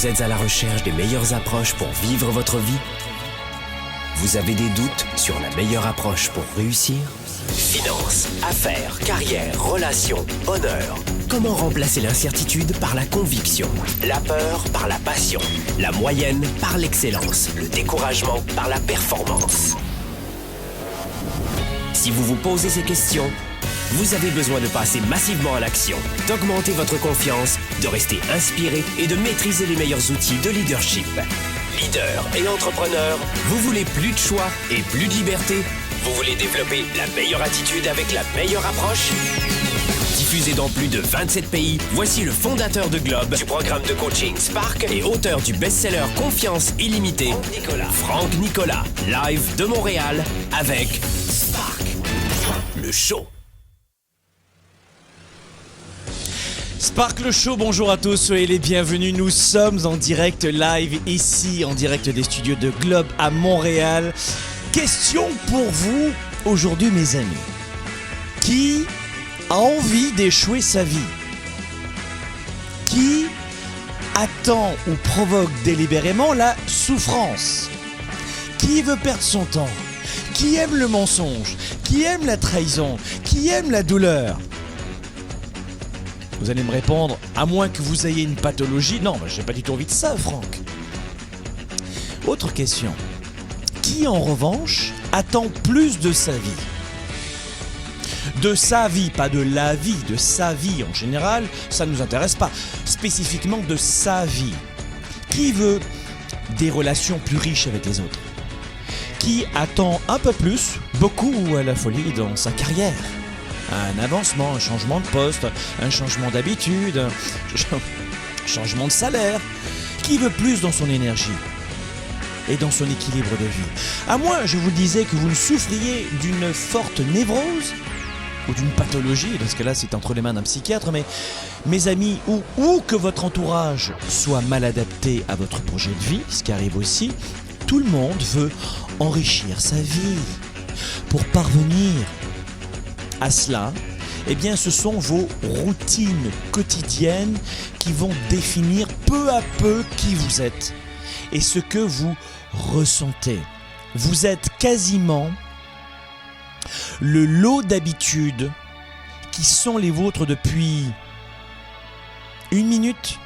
Vous êtes à la recherche des meilleures approches pour vivre votre vie? Vous avez des doutes sur la meilleure approche pour réussir? Finances, affaires, carrière, relations, bonheur. Comment remplacer l'incertitude par la conviction? La peur par la passion? La moyenne par l'excellence? Le découragement par la performance? Si vous vous posez ces questions, vous avez besoin de passer massivement à l'action, d'augmenter votre confiance, de rester inspiré et de maîtriser les meilleurs outils de leadership. Leader et entrepreneur, vous voulez plus de choix et plus de liberté? Vous voulez développer la meilleure attitude avec la meilleure approche? Diffusé dans plus de 27 pays, voici le fondateur de Globe, du programme de coaching Spark et auteur du best-seller Confiance illimitée, Franck Nicolas, live de Montréal avec Spark, le show. Spark le show, bonjour à tous, soyez les bienvenus. Nous sommes en direct live ici, en direct des studios de Globe à Montréal. Question pour vous aujourd'hui, mes amis. Qui a envie d'échouer sa vie? Qui attend ou provoque délibérément la souffrance? Qui veut perdre son temps? Qui aime le mensonge? Qui aime la trahison? Qui aime la douleur? Vous allez me répondre, à moins que vous ayez une pathologie. Non, j'ai pas du tout envie de ça, Franck. Autre question. Qui, en revanche, attend plus de sa vie? De sa vie, pas de la vie, de sa vie en général, ça ne nous intéresse pas. Spécifiquement de sa vie. Qui veut des relations plus riches avec les autres? Qui attend un peu plus, beaucoup ou à la folie dans sa carrière? Un avancement, un changement de poste, un changement d'habitude, un changement de salaire. Qui veut plus dans son énergie et dans son équilibre de vie? À moins, je vous disais, que vous ne souffriez d'une forte névrose ou d'une pathologie, parce que là c'est entre les mains d'un psychiatre, mais mes amis, ou que votre entourage soit mal adapté à votre projet de vie, ce qui arrive aussi, tout le monde veut enrichir sa vie. Pour parvenir à cela, eh bien, ce sont vos routines quotidiennes qui vont définir peu à peu qui vous êtes et ce que vous ressentez. Vous êtes quasiment le lot d'habitudes qui sont les vôtres depuis 1 minute,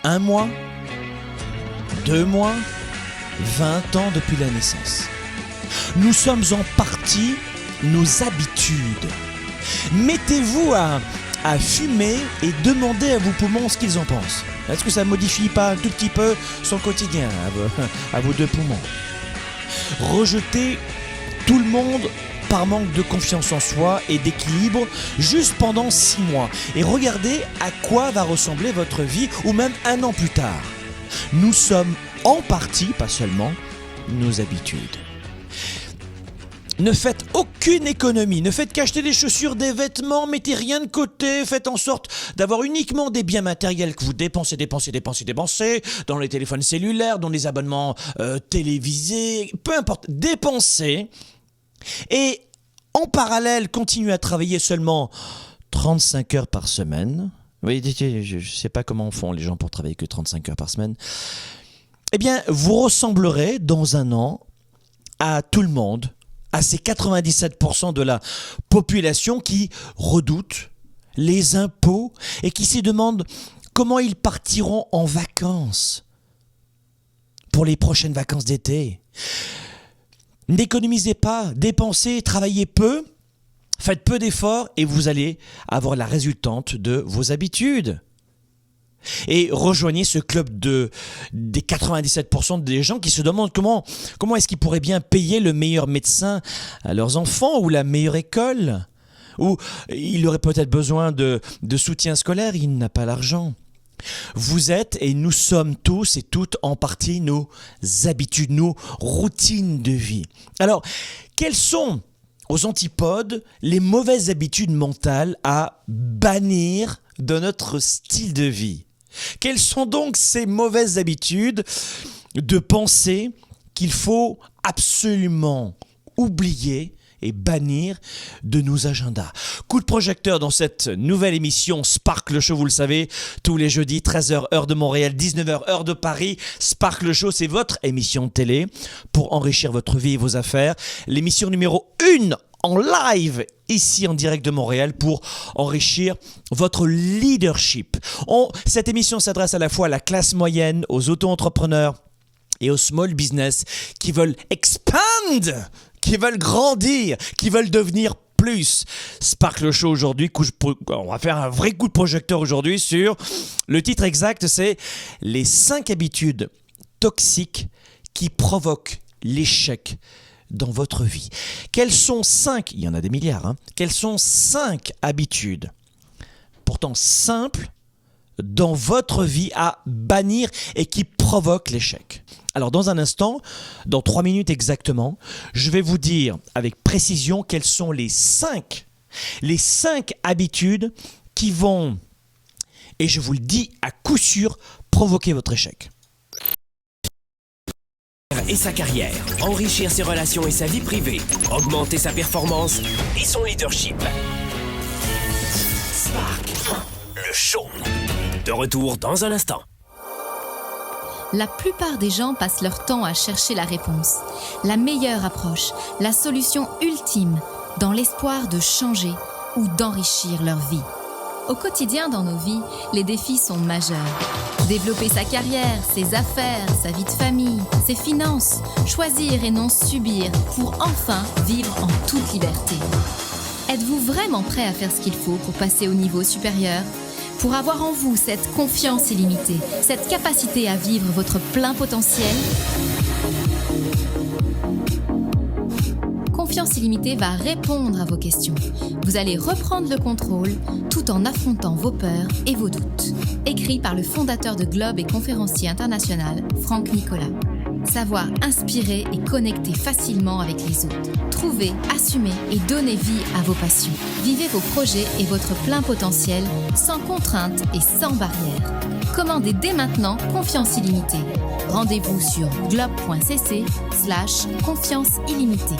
1 mois, 2 mois, 20 ans depuis la naissance. Nous sommes en partie nos habitudes. Mettez-vous à fumer et demandez à vos poumons ce qu'ils en pensent. Est-ce que ça ne modifie pas un tout petit peu son quotidien à vos 2 poumons? Rejetez tout le monde par manque de confiance en soi et d'équilibre juste pendant 6 mois et regardez à quoi va ressembler votre vie ou même 1 an plus tard. Nous sommes en partie, pas seulement, nos habitudes. Ne faites aucune économie, ne faites qu'acheter des chaussures, des vêtements, mettez rien de côté, faites en sorte d'avoir uniquement des biens matériels que vous dépensez dans les téléphones cellulaires, dans les abonnements télévisés, peu importe, dépensez et en parallèle continuez à travailler seulement 35 heures par semaine. Oui, je ne sais pas comment font les gens pour travailler que 35 heures par semaine. Eh bien, vous ressemblerez dans 1 an à tout le monde, à ces 97% de la population qui redoutent les impôts et qui se demandent comment ils partiront en vacances pour les prochaines vacances d'été. N'économisez pas, dépensez, travaillez peu, faites peu d'efforts et vous allez avoir la résultante de vos habitudes. Et rejoignez ce club des 97% des gens qui se demandent comment est-ce qu'ils pourraient bien payer le meilleur médecin à leurs enfants ou la meilleure école. Ou il aurait peut-être besoin de soutien scolaire, il n'a pas l'argent. Vous êtes et nous sommes tous et toutes en partie nos habitudes, nos routines de vie. Alors, quelles sont aux antipodes les mauvaises habitudes mentales à bannir de notre style de vie? Quelles sont donc ces mauvaises habitudes de penser qu'il faut absolument oublier et bannir de nos agendas. Coup de projecteur dans cette nouvelle émission Spark le Show, vous le savez, tous les jeudis, 13h heure de Montréal, 19h heure de Paris. Spark le Show, c'est votre émission de télé pour enrichir votre vie et vos affaires. L'émission numéro 1 en live, ici en direct de Montréal, pour enrichir votre leadership. Cette émission s'adresse à la fois à la classe moyenne, aux auto-entrepreneurs et aux small business qui veulent expand, qui veulent grandir, qui veulent devenir plus. Spark le Show aujourd'hui, on va faire un vrai coup de projecteur aujourd'hui sur, le titre exact c'est les 5 habitudes toxiques qui provoquent l'échec dans votre vie. Quelles sont 5, il y en a des milliards, quelles sont 5 habitudes, pourtant simples, dans votre vie à bannir et qui provoquent l'échec? Alors dans un instant, dans 3 minutes exactement, je vais vous dire avec précision quelles sont les 5 habitudes qui vont, et je vous le dis à coup sûr, provoquer votre échec. Et sa carrière, enrichir ses relations et sa vie privée, augmenter sa performance et son leadership. Spark, le show. De retour dans un instant. La plupart des gens passent leur temps à chercher la réponse, la meilleure approche, la solution ultime, dans l'espoir de changer ou d'enrichir leur vie. Au quotidien dans nos vies, les défis sont majeurs. Développer sa carrière, ses affaires, sa vie de famille, ses finances, choisir et non subir pour enfin vivre en toute liberté. Êtes-vous vraiment prêt à faire ce qu'il faut pour passer au niveau supérieur ? Pour avoir en vous cette confiance illimitée, cette capacité à vivre votre plein potentiel ? Confiance illimitée va répondre à vos questions. Vous allez reprendre le contrôle tout en affrontant vos peurs et vos doutes. Écrit par le fondateur de Globe et conférencier international, Franck Nicolas. Savoir inspirer et connecter facilement avec les autres. Trouvez, assumez et donnez vie à vos passions. Vivez vos projets et votre plein potentiel sans contraintes et sans barrières. Commandez dès maintenant Confiance illimitée. Rendez-vous sur globe.cc/confiance illimitée.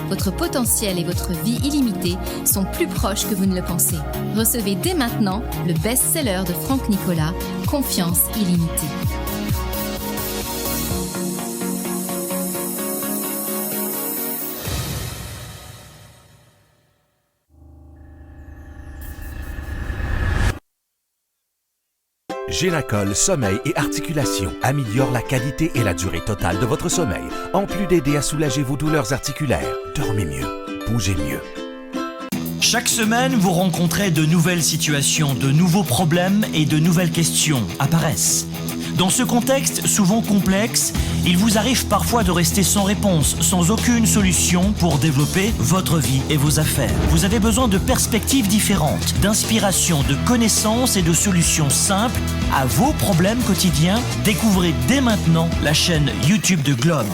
Votre potentiel et votre vie illimitée sont plus proches que vous ne le pensez. Recevez dès maintenant le best-seller de Franck Nicolas, Confiance illimitée. Génacol Sommeil et Articulations améliore la qualité et la durée totale de votre sommeil, en plus d'aider à soulager vos douleurs articulaires. Dormez mieux, bougez mieux. Chaque semaine, vous rencontrez de nouvelles situations, de nouveaux problèmes et de nouvelles questions apparaissent. Dans ce contexte souvent complexe, il vous arrive parfois de rester sans réponse, sans aucune solution pour développer votre vie et vos affaires. Vous avez besoin de perspectives différentes, d'inspiration, de connaissances et de solutions simples à vos problèmes quotidiens. Découvrez dès maintenant la chaîne YouTube de Globe.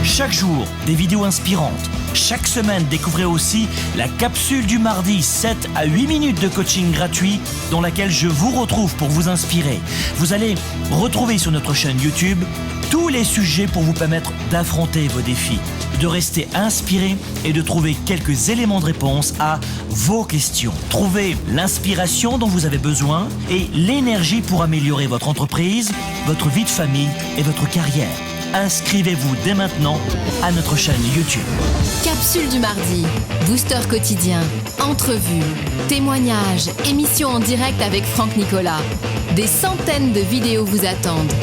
Chaque jour, des vidéos inspirantes. Chaque semaine, découvrez aussi la capsule du mardi, 7 à 8 minutes de coaching gratuit dans laquelle je vous retrouve pour vous inspirer. Vous allez retrouver sur notre chaîne YouTube tous les sujets pour vous permettre d'affronter vos défis, de rester inspiré et de trouver quelques éléments de réponse à vos questions. Trouvez l'inspiration dont vous avez besoin et l'énergie pour améliorer votre entreprise, votre vie de famille et votre carrière. Inscrivez-vous dès maintenant à notre chaîne YouTube. Capsule du mardi, booster quotidien, entrevues, témoignages, émissions en direct avec Franck Nicolas. Des centaines de vidéos vous attendent.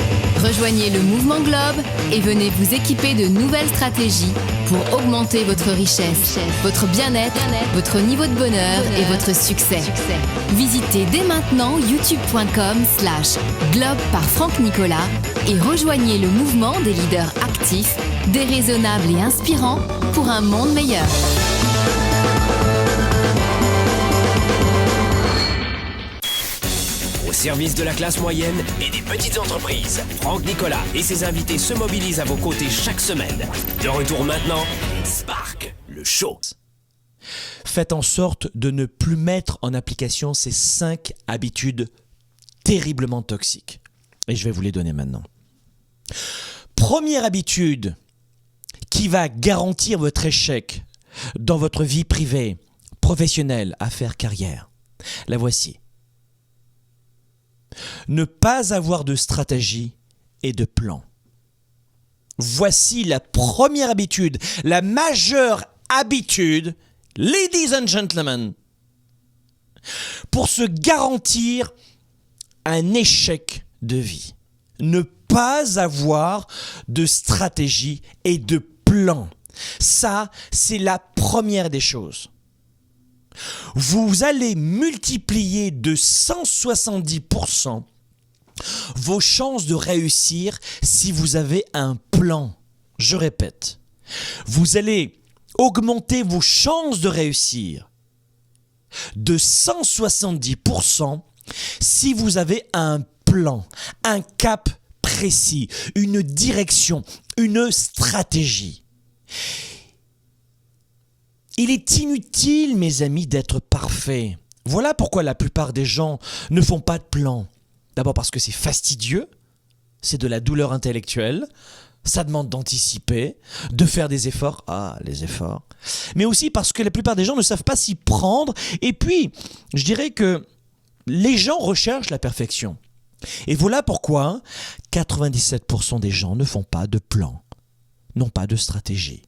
Rejoignez le mouvement Globe et venez vous équiper de nouvelles stratégies pour augmenter votre richesse, votre bien-être, votre niveau de bonheur et votre succès. Visitez dès maintenant youtube.com/globe par Franck Nicolas et rejoignez le mouvement des leaders actifs, déraisonnables et inspirants pour un monde meilleur. Au service de la classe moyenne et des petites entreprises, Franck Nicolas et ses invités se mobilisent à vos côtés chaque semaine. De retour maintenant, Spark, le show. Faites en sorte de ne plus mettre en application ces 5 habitudes terriblement toxiques. Et je vais vous les donner maintenant. Première habitude qui qui va garantir votre échec dans votre vie privée, professionnelle, affaires, carrière. La voici. Ne pas avoir de stratégie et de plan. Voici la première habitude, la majeure habitude, ladies and gentlemen, pour se garantir un échec de vie. Ne pas avoir de stratégie et de plan. Ça, c'est la première des choses. Vous allez multiplier de 170% vos chances de réussir si vous avez un plan. Je répète, vous allez augmenter vos chances de réussir de 170% si vous avez un plan, un cap précis, une direction, une stratégie. Il est inutile, mes amis, d'être parfait. Voilà pourquoi la plupart des gens ne font pas de plan. D'abord parce que c'est fastidieux, c'est de la douleur intellectuelle, ça demande d'anticiper, de faire des efforts. Ah, les efforts. Mais aussi parce que la plupart des gens ne savent pas s'y prendre. Et puis, je dirais que les gens recherchent la perfection. Et voilà pourquoi 97% des gens ne font pas de plan, n'ont pas de stratégie.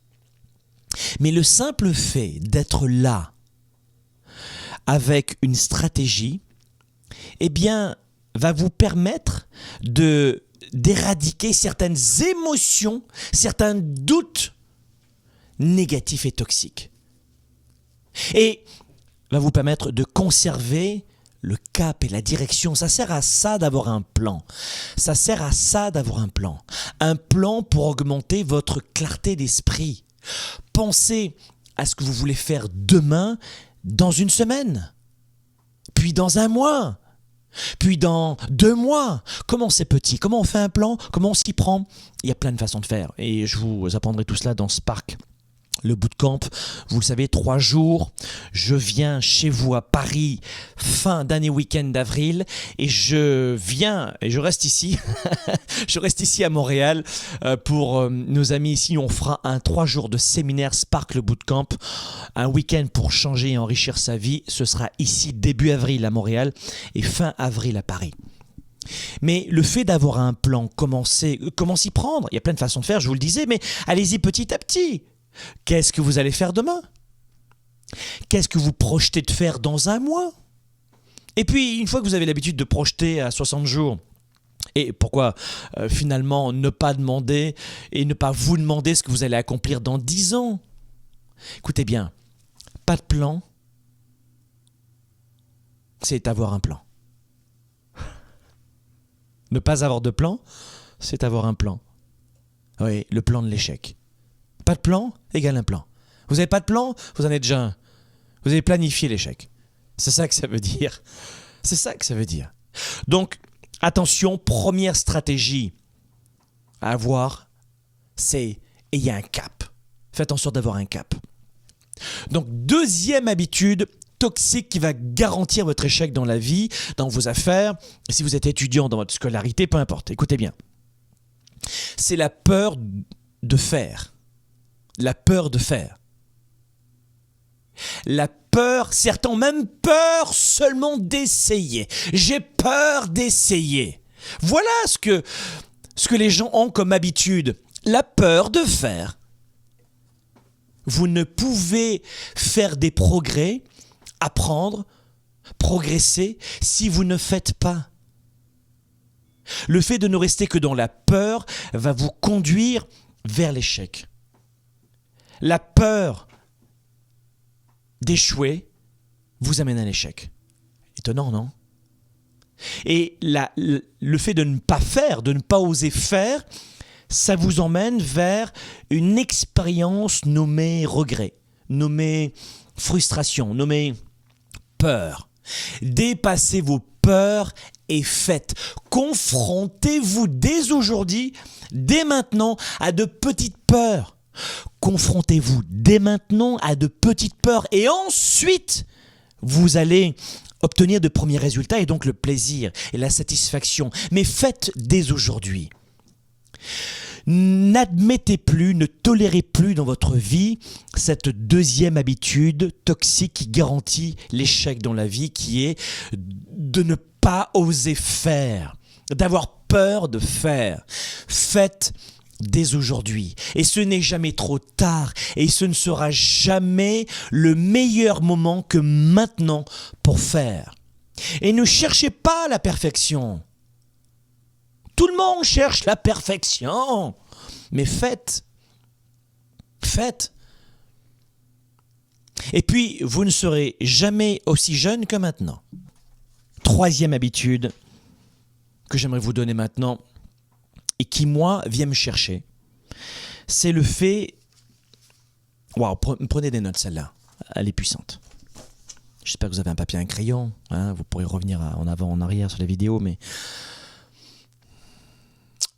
Mais le simple fait d'être là, avec une stratégie, eh bien, va vous permettre d'éradiquer certaines émotions, certains doutes négatifs et toxiques. Et va vous permettre de conserver le cap et la direction. Ça sert à ça d'avoir un plan. Ça sert à ça d'avoir un plan. Un plan pour augmenter votre clarté d'esprit. Pensez à ce que vous voulez faire demain, dans une semaine, puis dans un mois, puis dans 2 mois. Comment c'est petit? Comment on fait un plan? Comment on s'y prend? Il y a plein de façons de faire et je vous apprendrai tout cela dans Spark. Le bootcamp, vous le savez, 3 jours. Je viens chez vous à Paris, fin d'année week-end d'avril, et je viens et je reste ici. Je reste ici à Montréal pour nos amis ici. On fera un 3 jours de séminaire Spark le bootcamp, un week-end pour changer et enrichir sa vie. Ce sera ici début avril à Montréal et fin avril à Paris. Mais le fait d'avoir un plan, comment s'y prendre? Il y a plein de façons de faire, je vous le disais, mais allez-y petit à petit. Qu'est-ce que vous allez faire demain? Qu'est-ce que vous projetez de faire dans 1 mois? Et puis, une fois que vous avez l'habitude de projeter à 60 jours, et pourquoi finalement ne pas demander et ne pas vous demander ce que vous allez accomplir dans 10 ans? Écoutez bien, pas de plan, c'est avoir un plan. Ne pas avoir de plan, c'est avoir un plan. Oui, le plan de l'échec. Pas de plan égale un plan. Vous n'avez pas de plan, vous en êtes déjà un. Vous avez planifié l'échec. C'est ça que ça veut dire. C'est ça que ça veut dire. Donc, attention, première stratégie à avoir, c'est ayez un cap. Faites en sorte d'avoir un cap. Donc, deuxième habitude toxique qui va garantir votre échec dans la vie, dans vos affaires, et si vous êtes étudiant dans votre scolarité, peu importe. Écoutez bien. C'est la peur de faire. La peur de faire. La peur, certains ont même peur seulement d'essayer. J'ai peur d'essayer. Voilà ce que les gens ont comme habitude. La peur de faire. Vous ne pouvez faire des progrès, apprendre, progresser si vous ne faites pas. Le fait de ne rester que dans la peur va vous conduire vers l'échec. La peur d'échouer vous amène à l'échec. Étonnant, non? Et le fait de ne pas faire, de ne pas oser faire, ça vous emmène vers une expérience nommée regret, nommée frustration, nommée peur. Dépassez vos peurs et faites. Confrontez-vous dès aujourd'hui, dès maintenant, à de petites peurs. Confrontez-vous dès maintenant à de petites peurs et ensuite, vous allez obtenir de premiers résultats et donc le plaisir et la satisfaction. Mais faites dès aujourd'hui. N'admettez plus, ne tolérez plus dans votre vie cette deuxième habitude toxique qui garantit l'échec dans la vie, qui est de ne pas oser faire, d'avoir peur de faire. Faites dès aujourd'hui. Et ce n'est jamais trop tard. Et ce ne sera jamais le meilleur moment que maintenant pour faire. Et ne cherchez pas la perfection. Tout le monde cherche la perfection. Mais faites. Faites. Et puis, vous ne serez jamais aussi jeune que maintenant. Troisième habitude que j'aimerais vous donner maintenant et qui, moi, vient me chercher, c'est le fait... Waouh, prenez des notes, celle-là. Elle est puissante. J'espère que vous avez un papier et un crayon. Hein, vous pourrez revenir en avant, en arrière sur la vidéo, mais...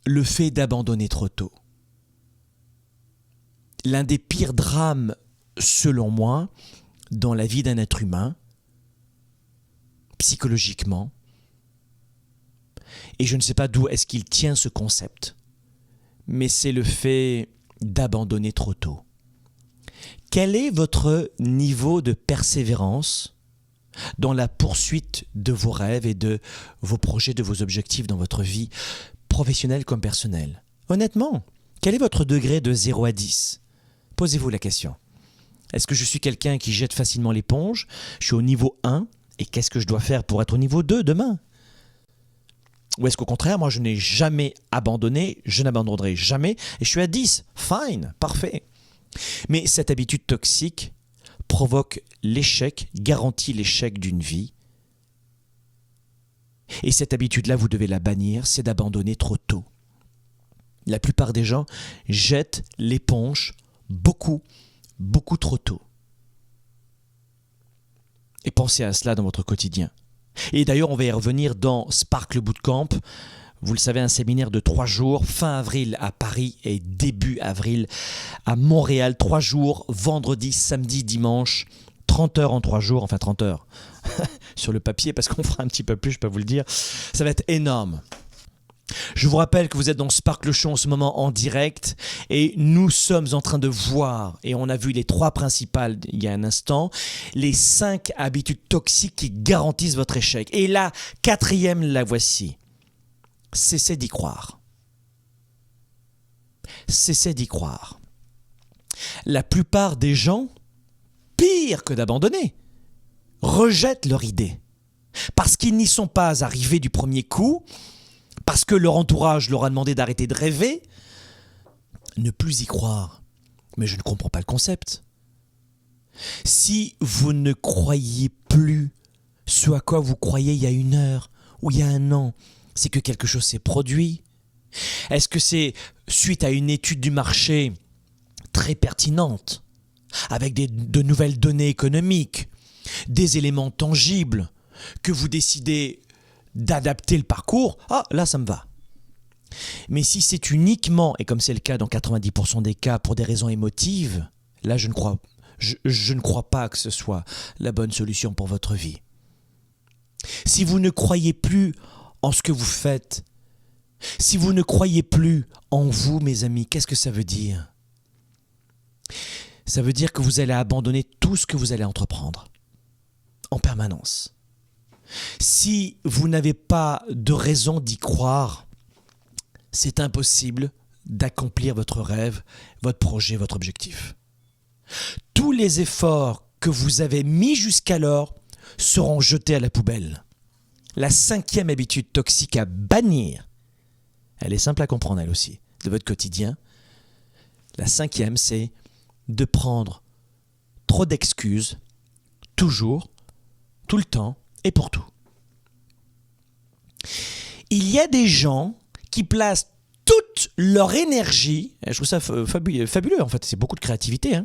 Le fait d'abandonner trop tôt. L'un des pires drames, selon moi, dans la vie d'un être humain, psychologiquement, et je ne sais pas d'où est-ce qu'il tient ce concept, mais c'est le fait d'abandonner trop tôt. Quel est votre niveau de persévérance dans la poursuite de vos rêves et de vos projets, de vos objectifs dans votre vie professionnelle comme personnelle? Honnêtement, quel est votre degré de 0 à 10? Posez-vous la question. Est-ce que je suis quelqu'un qui jette facilement l'éponge? Je suis au niveau 1, et qu'est-ce que je dois faire pour être au niveau 2 demain? Ou est-ce qu'au contraire, moi je n'ai jamais abandonné, je n'abandonnerai jamais, et je suis à 10? Fine, parfait. Mais cette habitude toxique provoque l'échec, garantit l'échec d'une vie. Et cette habitude-là, vous devez la bannir, c'est d'abandonner trop tôt. La plupart des gens jettent l'éponge beaucoup trop tôt. Et pensez à cela dans votre quotidien. Et d'ailleurs, on va y revenir dans Sparkle Bootcamp. Vous le savez, un séminaire de 3 jours, fin avril à Paris et début avril à Montréal. 3 jours, vendredi, samedi, dimanche, 30 heures en 3 jours, enfin 30 heures sur le papier, parce qu'on fera un petit peu plus, je peux vous le dire. Ça va être énorme. Je vous rappelle que vous êtes dans Sparkle Show en ce moment en direct et nous sommes en train de voir, et on a vu les 3 principales il y a un instant, les 5 habitudes toxiques qui garantissent votre échec. Et la 4e, la voici. Cessez d'y croire. Cessez d'y croire. La plupart des gens, pire que d'abandonner, rejettent leur idée parce qu'ils n'y sont pas arrivés du premier coup, parce que leur entourage leur a demandé d'arrêter de rêver. Ne plus y croire. Mais je ne comprends pas le concept. Si vous ne croyez plus ce à quoi vous croyez il y a 1 heure ou il y a 1 an, c'est que quelque chose s'est produit. Est-ce que c'est suite à une étude du marché très pertinente, avec de nouvelles données économiques, des éléments tangibles, que vous décidez d'adapter le parcours? Ah, là, ça me va. Mais si c'est uniquement, et comme c'est le cas dans 90% des cas, pour des raisons émotives, là, je ne crois pas que ce soit la bonne solution pour votre vie. Si vous ne croyez plus en ce que vous faites, si vous ne croyez plus en vous, mes amis, qu'est-ce que ça veut dire? Ça veut dire que vous allez abandonner tout ce que vous allez entreprendre, en permanence. Si vous n'avez pas de raison d'y croire, c'est impossible d'accomplir votre rêve, votre projet, votre objectif. Tous les efforts que vous avez mis jusqu'alors seront jetés à la poubelle. La 5e habitude toxique à bannir, elle est simple à comprendre elle aussi, de votre quotidien. La 5e, c'est de prendre trop d'excuses, toujours, tout le temps, et pour tout. Il y a des gens qui placent toute leur énergie, je trouve ça fabuleux en fait, c'est beaucoup de créativité,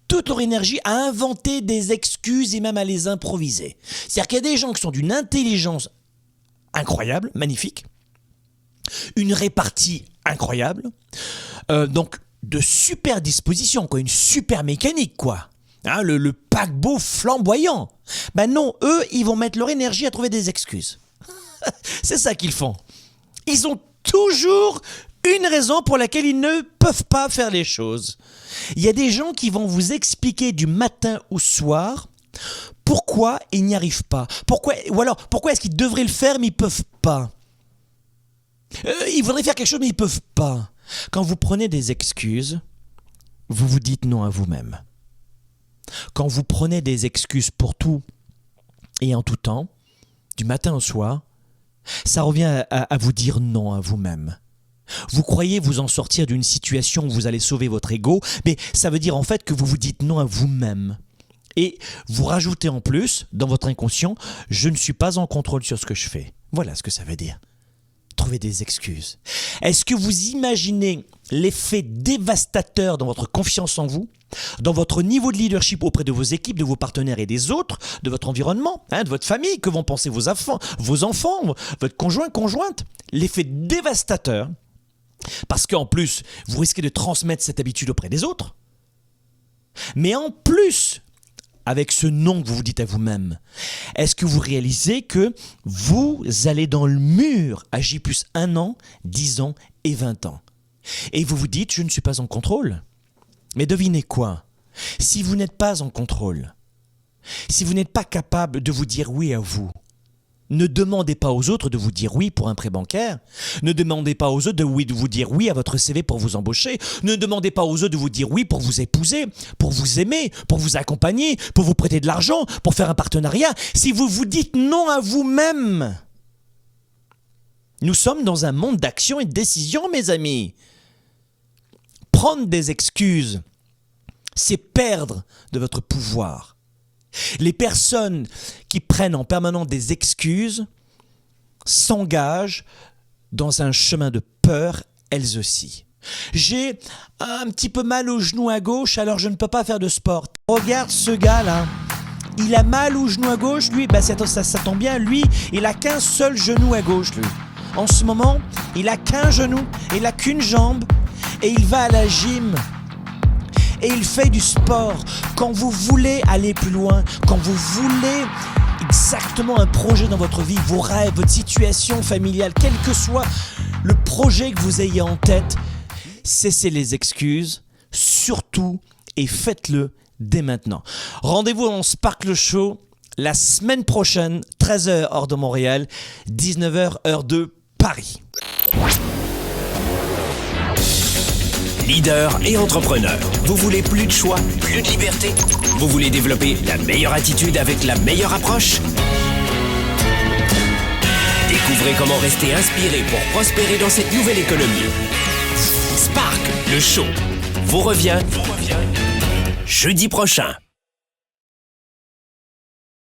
toute leur énergie à inventer des excuses et même à les improviser. C'est-à-dire qu'il y a des gens qui sont d'une intelligence incroyable, magnifique, une répartie incroyable, donc de super disposition, quoi, une super mécanique, quoi. Le paquebot flamboyant. Ben non, eux, ils vont mettre leur énergie à trouver des excuses. C'est ça qu'ils font. Ils ont toujours une raison pour laquelle ils ne peuvent pas faire les choses. Il y a des gens qui vont vous expliquer du matin au soir pourquoi ils n'y arrivent pas. Pourquoi est-ce qu'ils devraient le faire mais ils ne peuvent pas. Ils voudraient faire quelque chose mais ils ne peuvent pas. Quand vous prenez des excuses, vous vous dites non à vous-même. Quand vous prenez des excuses pour tout et en tout temps, du matin au soir, ça revient à vous dire non à vous-même. Vous croyez vous en sortir d'une situation où vous allez sauver votre ego, mais ça veut dire en fait que vous vous dites non à vous-même. Et vous rajoutez en plus, dans votre inconscient, je ne suis pas en contrôle sur ce que je fais. Voilà ce que ça veut dire. Trouver des excuses. Est-ce que vous imaginez l'effet dévastateur dans votre confiance en vous, dans votre niveau de leadership auprès de vos équipes, de vos partenaires et des autres, de votre environnement, de votre famille, que vont penser vos enfants, votre conjoint, conjointe? L'effet dévastateur, parce qu'en plus, vous risquez de transmettre cette habitude auprès des autres. Mais en plus, avec ce non que vous vous dites à vous-même, est-ce que vous réalisez que vous allez dans le mur à J+1 an, 10 ans et 20 ans? Et vous vous dites, je ne suis pas en contrôle. Mais devinez quoi? Si vous n'êtes pas en contrôle, si vous n'êtes pas capable de vous dire oui à vous, ne demandez pas aux autres de vous dire oui pour un prêt bancaire. Ne demandez pas aux autres de vous dire oui à votre CV pour vous embaucher. Ne demandez pas aux autres de vous dire oui pour vous épouser, pour vous aimer, pour vous accompagner, pour vous prêter de l'argent, pour faire un partenariat. Si vous vous dites non à vous-même. Nous sommes dans un monde d'action et de décision, mes amis. Prendre des excuses, c'est perdre de votre pouvoir. Les personnes qui prennent en permanence des excuses s'engagent dans un chemin de peur, elles aussi. J'ai un petit peu mal au genou à gauche, alors je ne peux pas faire de sport. Regarde ce gars-là. Il a mal au genou à gauche, lui, ça tombe bien, lui, il a qu'un seul genou à gauche, lui. En ce moment, il a qu'un genou, il a qu'une jambe, et il va à la gym. Et il fait du sport. Quand vous voulez aller plus loin, quand vous voulez exactement un projet dans votre vie, vos rêves, votre situation familiale, quel que soit le projet que vous ayez en tête, cessez les excuses, surtout, et faites-le dès maintenant. Rendez-vous en Sparkle Show la semaine prochaine, 13h heure de Montréal, 19h heure de Paris. Leader et entrepreneur, vous voulez plus de choix, plus de liberté? Vous voulez développer la meilleure attitude avec la meilleure approche? Découvrez comment rester inspiré pour prospérer dans cette nouvelle économie. Spark, le show, vous revient jeudi prochain.